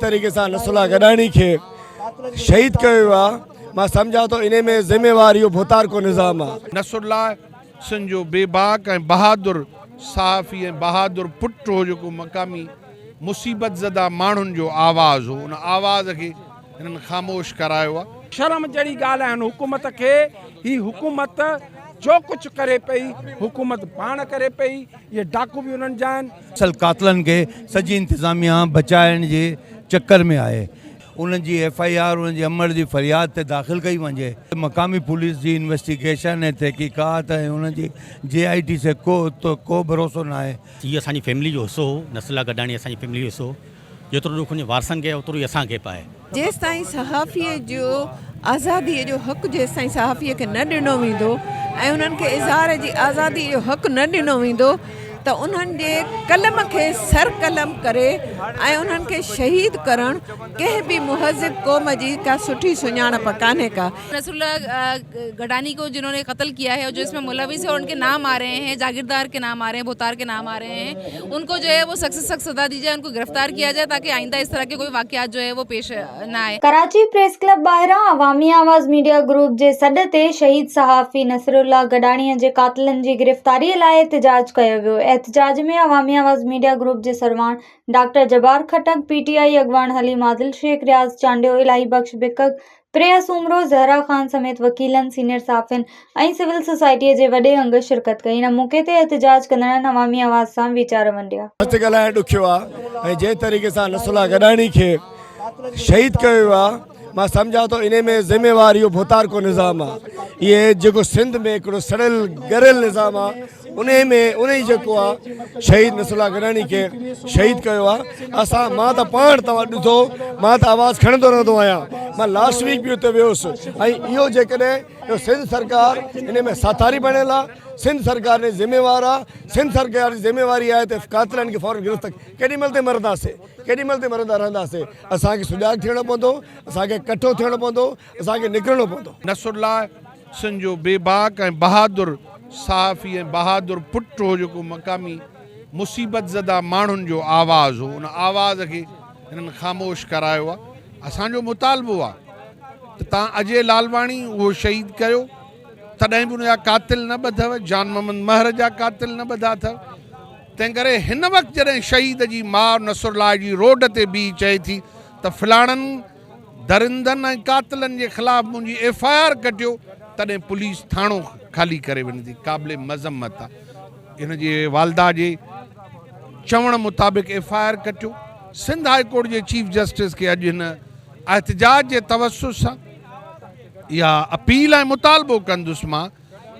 तरीक़े सां नसरुल्लाह गडानी खे शहीद कयो वियो आहे, मां सम्झां थो इन में ज़िम्मेवार इहो भोतारको निज़ाम आहे। नसरुल्लाह सिंध जो बेबाक ऐं बहादुर सहाफ़ी ऐं बहादुर पुट हो जेको मक़ामी मुसीबत ज़दा माण्हुनि जो आवाज़ हो, उन आवाज़ खे हिननि ख़ामोश करायो आहे। शर्म जहिड़ी ॻाल्हि आहे हुकूमत खे, ही हुकूमत जो कुछ करे पई हुकूमत पाण करे पई, ये डाकू भी उन्हनि जा आहिनि। असल कातलनि खे सॼी इंतिज़ामिया बचाइण जे चक्कर में आहे, उन्हनि जी FIR उन्हनि जी अमर जी फरियाद ते दाख़िल कई वञे। मक़ामी पुलिस जी इन्वेस्टिगेशन ऐं तहक़ीक़ात ऐं उन्हनि जी JIT से को भरोसो न आहे। हीअ असांजी फैमिली जो हिसो हो, नसरुल्लाह गडानी असांजी फैमिली जो हिसो, जेतिरो ॾुख उन वारसनि खे ओतिरो ई असांखे पाए। जेसि ताईं सहाफ़ीअ जो आज़ादीअ जो हक़ु जेसि ताईं सहाफ़ीअ खे न ॾिनो वेंदो ऐं उन्हनि खे इज़हार जी आज़ादी जो हक़ु न ॾिनो वेंदो त उन्हनि जे कलम खे सर कलम करे ऐं उन्हनि खे शहीद करणु कंहिं बि मुहज़िब क़ौम जी का सुठी सुञाणप कान्हे का। नसरुल्लाह गडानी को जिन्होंने कत्ल किया है और जो इसमें मुलविस है और उनके नाम आ रहे हैं, जागीरदार के नाम आ रहे हैं, भोतार के नाम आ रहे हैं, उनको जो है वो सख्त से सख्त सजा दी जाए, उनको गिरफ्तार किया जाए ताकि आइंदा इस तरह के कोई वाक़यात जो है वो पेश न आए। कराची प्रेस क्लब ॿाहिरां अवामी आवाज़ मीडिया ग्रुप जे सॾ ते शहीद सहाफ़ी नसरुल्लाह गडाणीअ जे कातिलनि जी गिरफ़्तारीअ लाइ एहतिजाज कयो वियो। एहतिजाज में अवामी आवाज़ मीडिया ग्रुप जे सरवान डॉक्टर जबार खटक, PTI अगवान हलीम आदिल शेख, रियाज़ चांडियो, इलाही बख्श बिकक, प्रेयस उमरो, ज़हरा ख़ान समेत वकीलनि, सीनियर साफ़िन ऐं सिविल सोसाइटीअ जे वॾे अंग शिरकत कई। इन मौक़े ते एहतिजाज कंदड़नि अवामी आवाज़ सां वीचार वंडिया। ॻाल्हाइण ॾुखियो आहे ऐं जंहिं तरीक़े सां नसरुल्लाह गडानी खे शहीद कयो वियो आहे, मां सम्झां थो इन में ज़िम्मेवार इहो भोतारको निज़ाम आहे। इहे जेको सिंध में हिकिड़ो सड़ियल गरियल निज़ाम आहे, उन ई जेको आहे शहीद नसरुल्लाह गडानी खे शहीद कयो आहे। मां त पाण तव्हां ॾिठो, मां त आवाज़ खणंदो रहंदो आहियां, मां लास्ट वीक बि उते वियुसि ऐं इहो जेकॾहिं इहो सिंध सरकार इन में साथारी बणियल आहे, सिंध सरकार ने ज़िम्मेवार आहे, सिंध सरकार जी ज़िम्मेवारी आहे त कातिलनि खे फ़ौरन गिरफ़्तार केॾी महिल ते मरंदासीं, केॾी महिल ते मरंदा रहंदासीं। असांखे सुजाॻ थियणो पवंदो, असांखे कठो थियणो पवंदो, असांखे निकिरणो पवंदो। नसरुल्लाह सिंध जो बेबाक ऐं बहादुर सहाफ़ी ऐं बहादुर पुट हो जेको मक़ामी मुसीबत ज़दा माण्हुनि जो आवाज़ हो, उन आवाज़ खे हिननि ख़ामोश करायो आहे। असांजो मुतालबो आहे त तव्हां अजय लालवाणी उहो शहीद कयो, तॾहिं बि उनजा कातिल न ॿधव, जान मोहम्मद महर जा कातिल न ॿधा अथव। तंहिं करे हिन वक़्तु जॾहिं शहीद जी माउ नसरुल्लाह जी रोड ते बीह चए थी त फलाणनि दरिंदनि ऐं कातिलनि जे ख़िलाफ़ु मुंहिंजी FIR कटियो, तॾहिं पुलिस थाणो ख़ाली करे वञे थी, क़ाबिल मज़म्मत आहे। इन जे वालदा जे चवण मुताबिक़ FIR कटियो। सिंध हाई कोर्ट जे चीफ जस्टिस खे अॼु हिन एहतिजाज जे तवसुस सां इहा अपील ऐं मुतालबो कंदुसि मां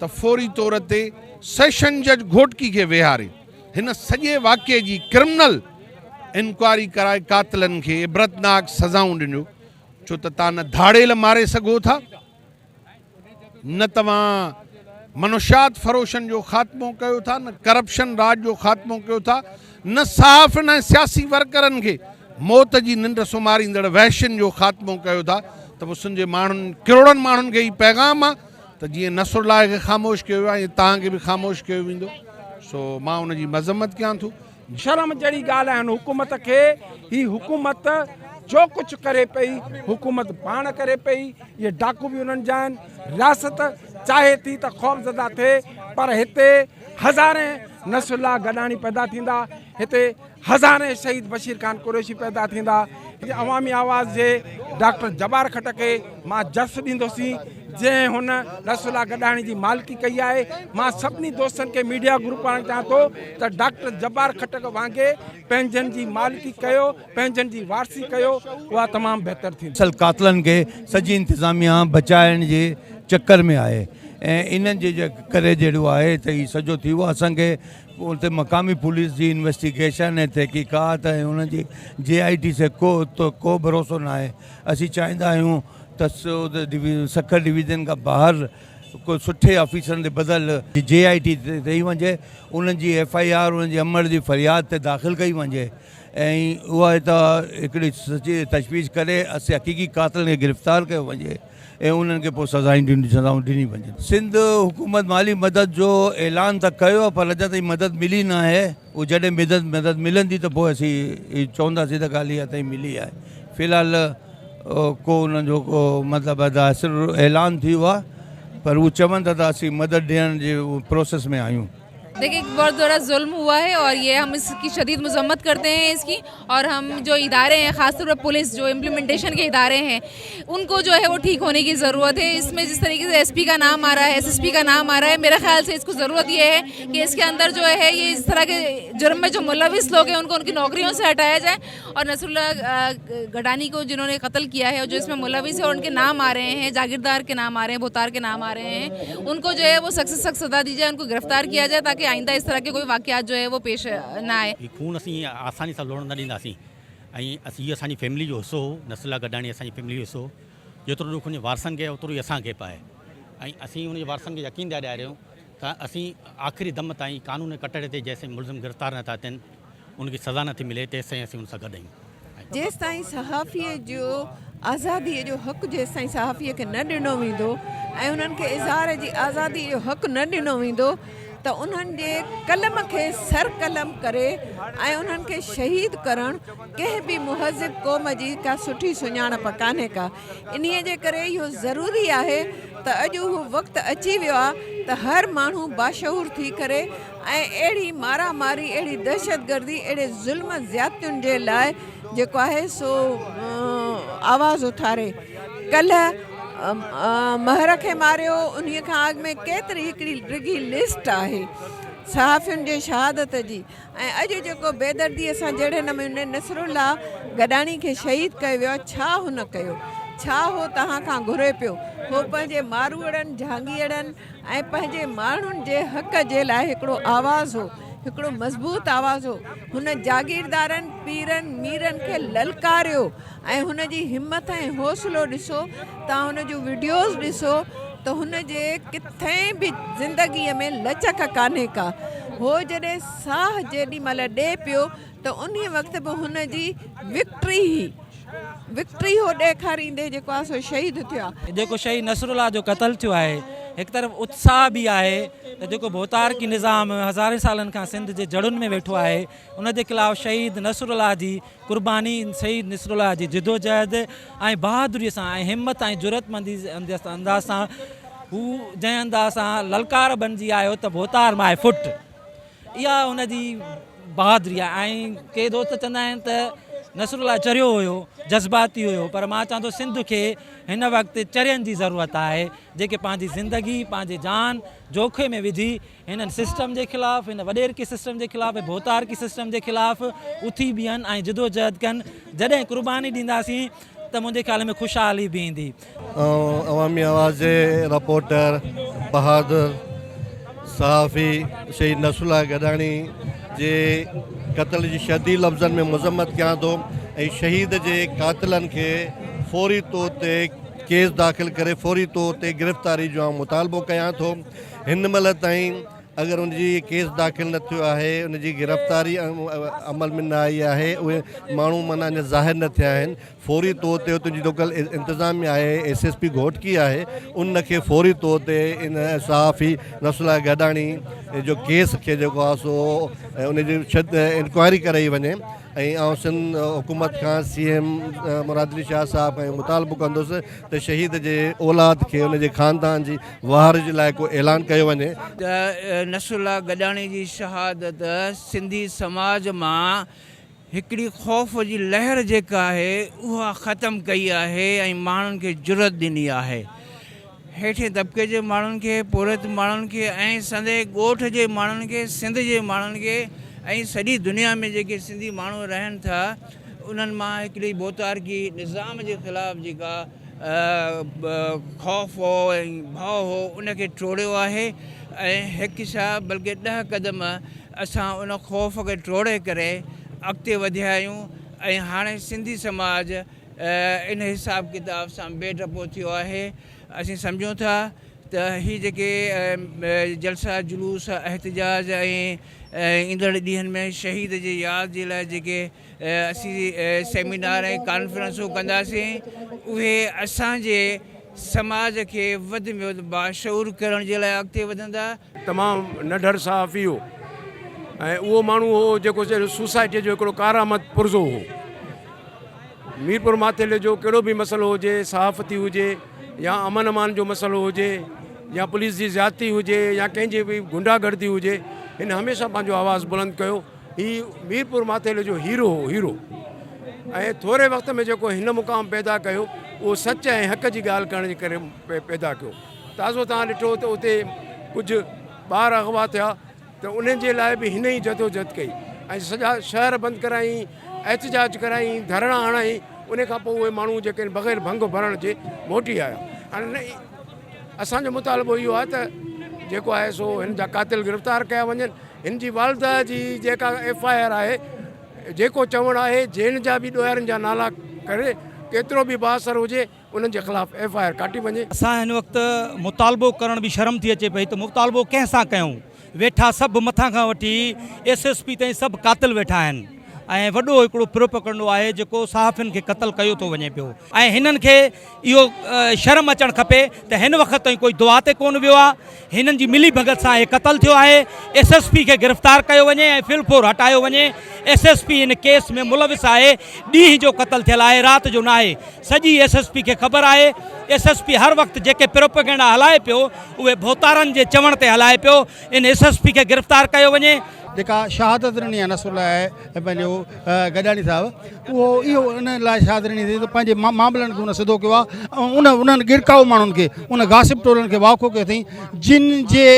त फौरी तौर ते सेशन जज घोटकी खे वेहारे हिन सॼे वाक़े जी क्रिमिनल इंक्वायरी कराए कातिलनि खे इबरतनाक सज़ाऊं ॾिनियो, छो त तव्हां न धाड़ेल मारे सघो था, न तव्हां मनुष्यात फरोशन जो ख़ात्मो कयो था, न करप्शन राज जो ख़ात्मो कयो था, न सहाफ़िन ऐं सियासी वर्करनि खे मौत जी निंड सुम्हारींदड़ वहशियुनि जो ख़ात्मो कयो था। त पोइ सिंध जे माण्हुनि किरोड़नि माण्हुनि खे ई पैगाम आहे त जीअं नसरुल्लाह खे ख़ामोश कयो आहे, तव्हांखे बि ख़ामोश कयो वेंदो। सो मां उनजी मज़म्मत कयां थो। शर्म जहिड़ी ॻाल्हि आहे हुकूमत खे, ही हुकूमत जो कुछ करे पई हुकूमत पाण करे पई, ये डाकू भी उन्हनि जा आहिनि। रियासत चाहे थी त ख़ौफ़ज़दा थिए, पर हिते हज़ारे नसरुल्लाह गडानी पैदा थींदा, हिते हज़ारे शहीद बशीर खान कुरैशी पैदा थींदा। अवामी आवाज़ जे डॉक्टर जबार खटक खे मां जस ॾींदुसि जंहिं हुन नसरुल्लाह गडानी जी मालिकी कई आहे। मां सभिनी दोस्तनि खे मीडिया ग्रुप पाण चाहियां थो त डॉक्टर जबार खटक वांगुरु पंहिंजनि जी मालिकी कयो, पंहिंजनि जी वारसी कयो, उहा तमामु बहितर थींदी। असल कातिलनि खे सॼी इंतिज़ामिया बचाइण जे चक्कर में आहे ऐं इन्हनि जे करे जहिड़ो आहे त हीउ सॼो थी वियो। असांखे उते मक़ामी पुलिस जी इन्वेस्टिगेशन ऐं तहक़ीक़ात ऐं उन जी JIT से को भरोसो न आहे। असीं चाहींदा आहियूं त सखर डिवीज़न खां ॿाहिरि को सुठे ऑफिसरनि ते बदल JIT ते ॾेई वञे, उन्हनि जी FIR उन्हनि जी अमर जी फरियाद ते दाख़िल कई वञे ऐं उहा हितां हिकिड़ी सची तजवीज़ करे असां हक़ीक़ी कातिल खे गिरफ़्तार कयो वञे ऐं उन्हनि खे पोइ सज़ाऊं ॾिनी वञनि। सिंध हुकूमत माली मदद जो ऐलान त कयो आहे, पर अञा ताईं मदद मिली न आहे। उहो जॾहिं मदद मिलंदी त पोइ असीं चवंदासीं त ॻाल्हि इहा ताईं मिली आहे। फ़िलहाल को उन्हनि जो को मतिलबु सिर्फ़ु ऐलान थी वियो आहे, पर उहे चवनि था त असीं मदद ॾियण जे प्रोसेस में आहियूं। देखिए बहुत बड़ा जुल्म हुआ है और ये हम इसकी शदीद मजम्मत करते हैं इसकी। और हम जो इदारे हैं, ख़ासतौर पर पुलिस जो इम्प्लीमेंटेशन के इदारे हैं, उनको जो है वो ठीक होने की ज़रूरत है। इसमें जिस तरीके से एसपी का नाम आ रहा है, एसएसपी का नाम आ रहा है, मेरे ख्याल से इसको ज़रूरत ये है कि इसके अंदर जो है ये इस तरह के जुर्म में जो मुलविस लोग हैं उनको उनकी नौकरियों से हटाया जाए। और नसरुल्लाह गडानी को जिन्होंने कत्ल किया है और जो इसमें मुलविस है और उनके नाम आ रहे हैं, जागीरदार के नाम आ रहे हैं, भोतार के नाम आ रहे हैं, उनको जो है वो सख्त से सख्त सज़ा दी जाए, उनको गिरफ्तार किया जाए ताकि आइंदा इस तरह के कोई वाक़यात जो है वो पेश ना आए। खून असीं आसानी सां लोड़ न ॾींदासीं ऐं हीअ असांजी फैमिली जो हिसो हो। नसरुल्लाह गडानी असांजी फैमिली जो हिसो, जेतिरो ॾुख उन वारसनि खे ओतिरो ई असांखे पाए ऐं असीं उन वारसनि खे यकीन ॾियारिया आहियूं त असीं आख़िरी दम ताईं कानून कटड़े ते जेसिताईं मुलज़िम गिरफ़्तार नथा थियनि, उनखे सज़ा नथी मिले, तेसिताईं असीं उन सां गॾु आहियूं। जेसिताईं सहाफ़ीअ जो आज़ादीअ जो हक़ जेसिताईं सहाफ़ीअ खे न ॾिनो वेंदो ऐं उन्हनि खे इज़हार जी आज़ादीअ जो हक़ न ॾिनो वेंदो त उन्हनि जे कलम खे सर कलम करे ऐं उन्हनि खे शहीद करणु कंहिं बि मुहज़िब क़ौम जी का सुठी सुञाणप कान्हे का। इन्हीअ जे करे इहो ज़रूरी आहे त अॼु उहो वक़्तु अची वियो आहे त हर माण्हू बाशऊर थी करे ऐं अहिड़ी मारामारी, अहिड़ी दहशतगर्दी, अहिड़े ज़ुल्म ज़्यादतियुनि जे लाइ जेको आहे सो आवाज़ उथारे। कल्ह महर खे मारियो, उन्हीअ खां अॻु में केतिरी हिकिड़ी डिघी लिस्ट आहे सहाफ़ियुनि जे शहादत जी। ऐं अॼु जेको बेदर्दीअ सां जहिड़े नमूने नसरुल्लाह गडानी खे शहीद कयो वियो, छा हुन कयो, छा हो तव्हां खां घुरे पियो? हो पंहिंजे मारूअड़नि, जहांगीरनि ऐं पंहिंजे माण्हुनि जे हक़ जे लाइ हिकिड़ो आवाज़ हो, हिकिड़ो मज़बूत आवाज़ हो। हुन जागीरदारनि, पीरनि, मीरनि खे ललकारियो ऐं हुन जी हिमत ऐं हौसलो ॾिसो, तव्हां हुन जूं वीडियोज़ ॾिसो त हुन जे किथे बि ज़िंदगीअ में लचक कान्हे का। हो जॾहिं साह जेॾी महिल ॾे पियो त उन वक़्तु बि हुन जी विक्ट्री हो ॾेखारींदे जेको आहे सो शहीद थियो आहे। जेको शहीद नसरुल्लाह जो क़त्ल थियो आहे, हिकु तरफ़ उत्साह बि आहे त जेको भोतार की निज़ाम हज़ारे सालनि खां सिंध जे जड़ुनि में वेठो आहे, उन जे ख़िलाफ़ु शहीद नसरुल्लाह जी क़ुर्बानी, शहीद नसरुल्लाह जी जिदोजहद ऐं बहादुरीअ सां ऐं हिमत ऐं ज़रूरतमंदी अंदाज़ सां हू जंहिं अंदाज़ सां ललकार बणिजी आयो त भोतार माए फुट, इहा हुन जी बहादुरी आहे। ऐं के दोस्त चवंदा आहिनि त नसरुल्लाह चरियो हुयो, जज़्बाती हुयो, पर मां चवां थो सिंध खे हिन वक़्तु चरियनि जी ज़रूरत आहे जेके पंहिंजी ज़िंदगी, पंहिंजी जान जोखे में विझी हिननि सिस्टम जे ख़िलाफ़ु, हिन वॾेरकी सिस्टम जे ख़िलाफ़ु, भोतारकी सिस्टम जे ख़िलाफ़ु उथी बीहनि ऐं जिदोजहद कनि। जॾहिं क़ुर्बानी ॾींदासीं त मुंहिंजे ख़्याल में ख़ुशहाली बि ईंदी। अवामी आवाज़ जे रिपोर्टर बहादुर सहाफ़ी शहीद नसरुल्लाह गडानी जे क़त्ल जी शदीद लफ़्ज़नि में मज़म्मत कयां थो ऐं शहीद जे कातिलनि खे फौरी तौर ते केस दाख़िल करे फौरी तौर ते गिरफ़्तारी जो मुतालबो कयां थो। हिन महिल ताईं अगरि उनजी केस दाख़िल न थियो आहे, उनजी गिरफ़्तारी अमल में न आई आहे, उहे माण्हू माना अञा ज़ाहिर न थिया आहिनि, फौरी तौर ते तुंहिंजी लोकल इंतिज़ामिया आहे, एसएसपी घोटकी आहे, उनखे फौरी तौर ते इन सहाफ़ी नसरुल्लाह गडानी जो केस खे जेको आहे सो उनजी इंक्वायरी कराई वञे। ऐं आउं सिंध हुकूमत खां CM मुराद अली शाह साहब खां मुतालबो कंदुसि त शहीद जे औलाद खे उनजे ख़ानदान जी वहार जे लाइ को ऐलान कयो वञे। नसरुल्लाह गडानी जी शहादत सिंधी समाज मां हिकिड़ी ख़ौफ़ जी लहर जेका आहे उहा ख़तमु कई आहे ऐं माण्हुनि खे जुरत ॾिनी आहे। हेठे तबिके जे माण्हुनि खे, पुरत माण्हुनि खे ऐं संदे ॻोठ जे माण्हुनि खे, सिंध जे माण्हुनि खे ऐं सॼी दुनिया में जेके सिंधी माण्हू रहनि था उन्हनि मां हिकिड़ी भोतारकी निज़ाम जे ख़िलाफ़ु जेका ख़ौफ़ हो ऐं भउ हो उनखे टोड़ियो आहे। ऐं हिकु छा बल्कि 10 क़दम असां उन ख़ौफ़ खे टोड़े करे अॻिते वधिया आहियूं ऐं हाणे सिंधी समाज इन हिसाब किताब सां बेडपो थियो आहे। असीं सम्झूं था त ही जेके जलसा जुलूस एहतजाज ऐं ईंदड़ ॾींहंनि में शहीद जी यादि जे लाइ जेके असीं सेमिनार ऐं कॉन्फ्रेंसूं कंदासीं उहे असांजे समाज खे वधि में वधि बाशऊर करण जे लाइ अॻिते वधंदा। तमामु नंढड़ सहाफ़ी हो ऐं उहो माण्हू हो जेको सोसाइटीअ जो हिकिड़ो कारामत पुरज़ो हो। मीरपुर माथेले जो कहिड़ो बि मसइलो हुजे, सहाफ़ती हुजे या अमन अमान जो मसइलो हुजे या पुलिस जी ज़्यादती हुजे या कंहिंजी बि गुंडागर्दी हुजे, हिन हमेशह पंहिंजो आवाज़ु बुलंद कयो। हीउ मीरपुर माथेले जो हीरो हो, हीरो। ऐं थोरे वक़्त में जेको हिन मुक़ाम पैदा कयो उहो सच ऐं हक़ जी ॻाल्हि करण जे करे पैदा कयो। ताज़ो तव्हां ॾिठो त उते कुझु ॿार अगवा थिया त उन्हनि जे लाइ बि हिन ई जदोजहद कई ऐं सॼा शहर बंदि कराई, एहतजाज कराई, धरणा हणाई। उन खां पोइ उहे माण्हू जेके बग़ैर भंग भरण जे मोटी आया। हाणे असांजो मुतालबो इहो आहे त जेको आहे सो हिन जा कातिल गिरफ़्तार कया वञनि। हिन जी वालदा जी जेका FIR आहे, जेको चवणु आहे जेन जा बि ॾोयारनि जा नाला करे केतिरो बि बासर हुजे उन्हनि जे ख़िलाफ़ FIR काटी वञे। असां हिन वक़्तु मुतालबो करण बि शर्म थी अचे पई त मुतालबो कंहिंसां कयूं। वेठा सभु मथां खां वठी SSP ताईं सभु कातिल वेठा आहिनि ऐं वॾो हिकिड़ो प्रोपगंडो आहे जेको सहाफ़ियुनि खे क़त्ल कयो थो वञे पियो। ऐं हिननि खे इहो शर्म अचणु खपे त हिन वक़्त ताईं कोई दुआ ते कोन वियो आहे। हिननि जी मिली भगत सां इहे क़त्ल थियो आहे। SSP खे गिरफ़्तार कयो वञे ऐं फिलफोर हटायो वञे। SSP हिन केस में मुलविस आहे। ॾींहं जो क़त्ल थियल आहे, राति जो न आहे। सॼी SSP खे ख़बर आहे। SSP हर वक़्तु जेके प्रोपगंडा हलाए पियो उहे भोतारनि जे चवण ते हलाए पियो। इन SSP खे गिरफ़्तार कयो वञे। जेका शहादत ॾिनी आहे नसरुल्लाह आहे पंहिंजो गॾाणी साहिबु, उहो इहो उन लाइ शहादत ॾिनी अथई त पंहिंजे मामलनि खे उन सिधो कयो आहे ऐं उन्हनि गिरकाऊ माण्हुनि खे, उन गासिब टोलनि खे वाक़ो कयो अथई जिन जे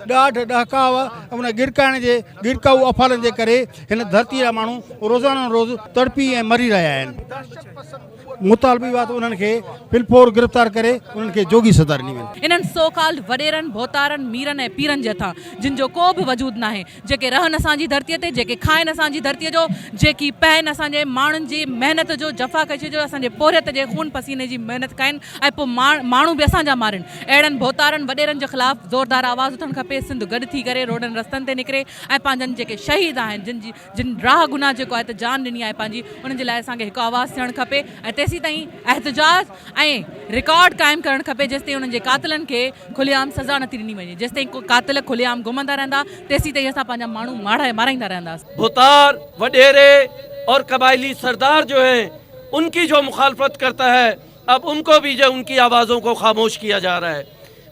ॾाढ ॾहकाव उन गिरकाइण जे गिरकाऊ अफ़ालनि जे करे हिन धरती जा माण्हू रोज़ाना रोज़ तड़पी ऐं मरी रहिया आहिनि। मुतालबी बात उन्हनि खे फिलफोर गिरफ़्तार करे उन्हनि खे जोगी सज़ा ॾिनी वञे। इन्हनि सोकाल वॾेरनि, भोतारनि, मीरनि ऐं पीरनि जे हथां जिन जो को बि वजूद न आहे, जेके रहनि असांजी धरतीअ ते, जेके खाइनि असांजी धरतीअ जो, जेकी पाइनि असांजे माण्हुनि जी महिनत जो, जफ़ाकशी जो, असांजे पोरियत जे खून पसीने जी महिनत कनि ऐं पोइ माण्हू बि असांजा मारनि। अहिड़नि भोतारनि वॾेरनि जे ख़िलाफ़ ज़ोरदार आवाज़ उथणु खपे। सिंध गॾु थी करे रोडनि रस्तनि ते निकिरे ऐं पंहिंजनि जेके शहीद आहिनि, जिन राह गुनाह जेको आहे त जान ॾिनी आहे पंहिंजी, उन्हनि जे लाइ असांखे हिकु आवाज़ु थियणु खपे ऐं तेसीं ताईं एहतजाज ऐं रिकॉर्ड क़ाइमु करणु खपे जेसि ताईं उन्हनि जे कातिलनि खे खुलेआम सज़ा नथी ॾिनी वञे। जेसि ताईं कातिल खुलेआम घुमंदा रहंदा तेसीं ताईं असां पंहिंजा माण्हू माराईंदा रहंदासीं। भोतार, वडेरे और कबायली सरदार जो हैं उनकी जो मुखालफत करता है, अब उनको भी जो उनकी आवाज़ों को खामोश किया जा रहा है।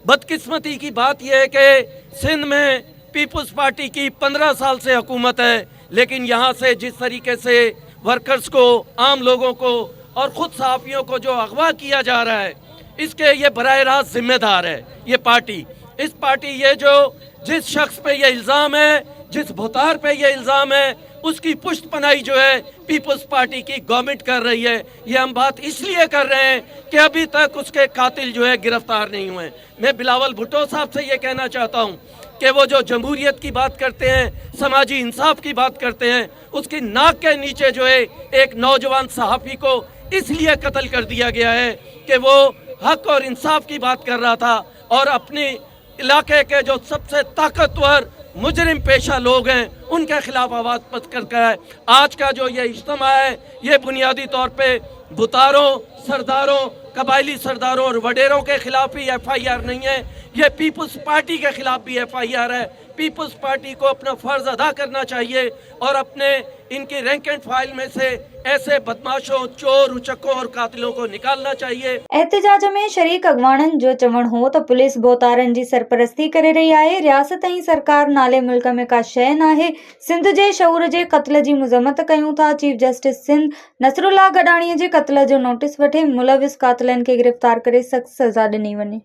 बदकिस्मती की बात यह है कि सिंध में पीपल्स पार्टी की 15 साल से हुकूमत है, लेकिन यहाँ से जिस तरीके से वर्कर्स को, आम लोगों को और ख़ुद सहाफ़ियों को जो अगवा किया जा रहा है, इसके ये बराह रास्त जिम्मेदार है ये पार्टी। इस पार्टी ये जो जिस शख्स पे ये इल्ज़ाम है, जिस भोतार पे ये इल्ज़ाम है, उसकी पुष्ट पनाही जो है पीपल्स पार्टी की गवर्नमेंट कर रही है। ये हम बात इसलिए कर रहे हैं कि अभी तक उसके कातिल जो है गिरफ्तार नहीं हुए। मैं बिलावल भुट्टो साहब से ये कहना चाहता हूँ कि वो जो जमहूरियत की बात करते हैं, समाजी इंसाफ की बात करते हैं, उसकी नाक के नीचे जो है एक नौजवान सहाफ़ी को इसलिए कत्ल कर दिया गया है कि वो हक और इंसाफ की बात कर रहा था और अपने इलाके के जो सबसे ताकतवर मुजरिम पेशा लोग हैं उनके खिलाफ आवाज़ पत करके है। आज का जो ये इज्तिमा है ये बुनियादी तौर पे भुतारों, सरदारों, कबायली सरदारों और वडेरों के खिलाफ ही FIR नहीं है, ये पीपल्स पार्टी के खिलाफ भी FIR है। पीपल्स पार्टी को अपना फ़र्ज़ अदा करना चाहिए और अपने इनकी रैंक एंड फाइल में से ऐसे बदमाशों, चोर, उचक्कों और कातिलों को निकालना चाहिए। एहतजाज में शरीक अगवाणनि जो चवण हो त पुलिस भोतारनि जी सरपरस्ती करे रही आहे। रियासत ऐं सरकार नाले मुल्क में का शइ नाहे। सिंध जे शऊर जे क़त्ल जी मज़म्मत कयूं था। चीफ जस्टिस सिंध नसरुल्लाह गडाणीअ जे क़त्ल जो नोटिस वठे मुलविस कातिलनि खे गिरफ़्तार करे सख़्त सज़ा ॾिनी वञे।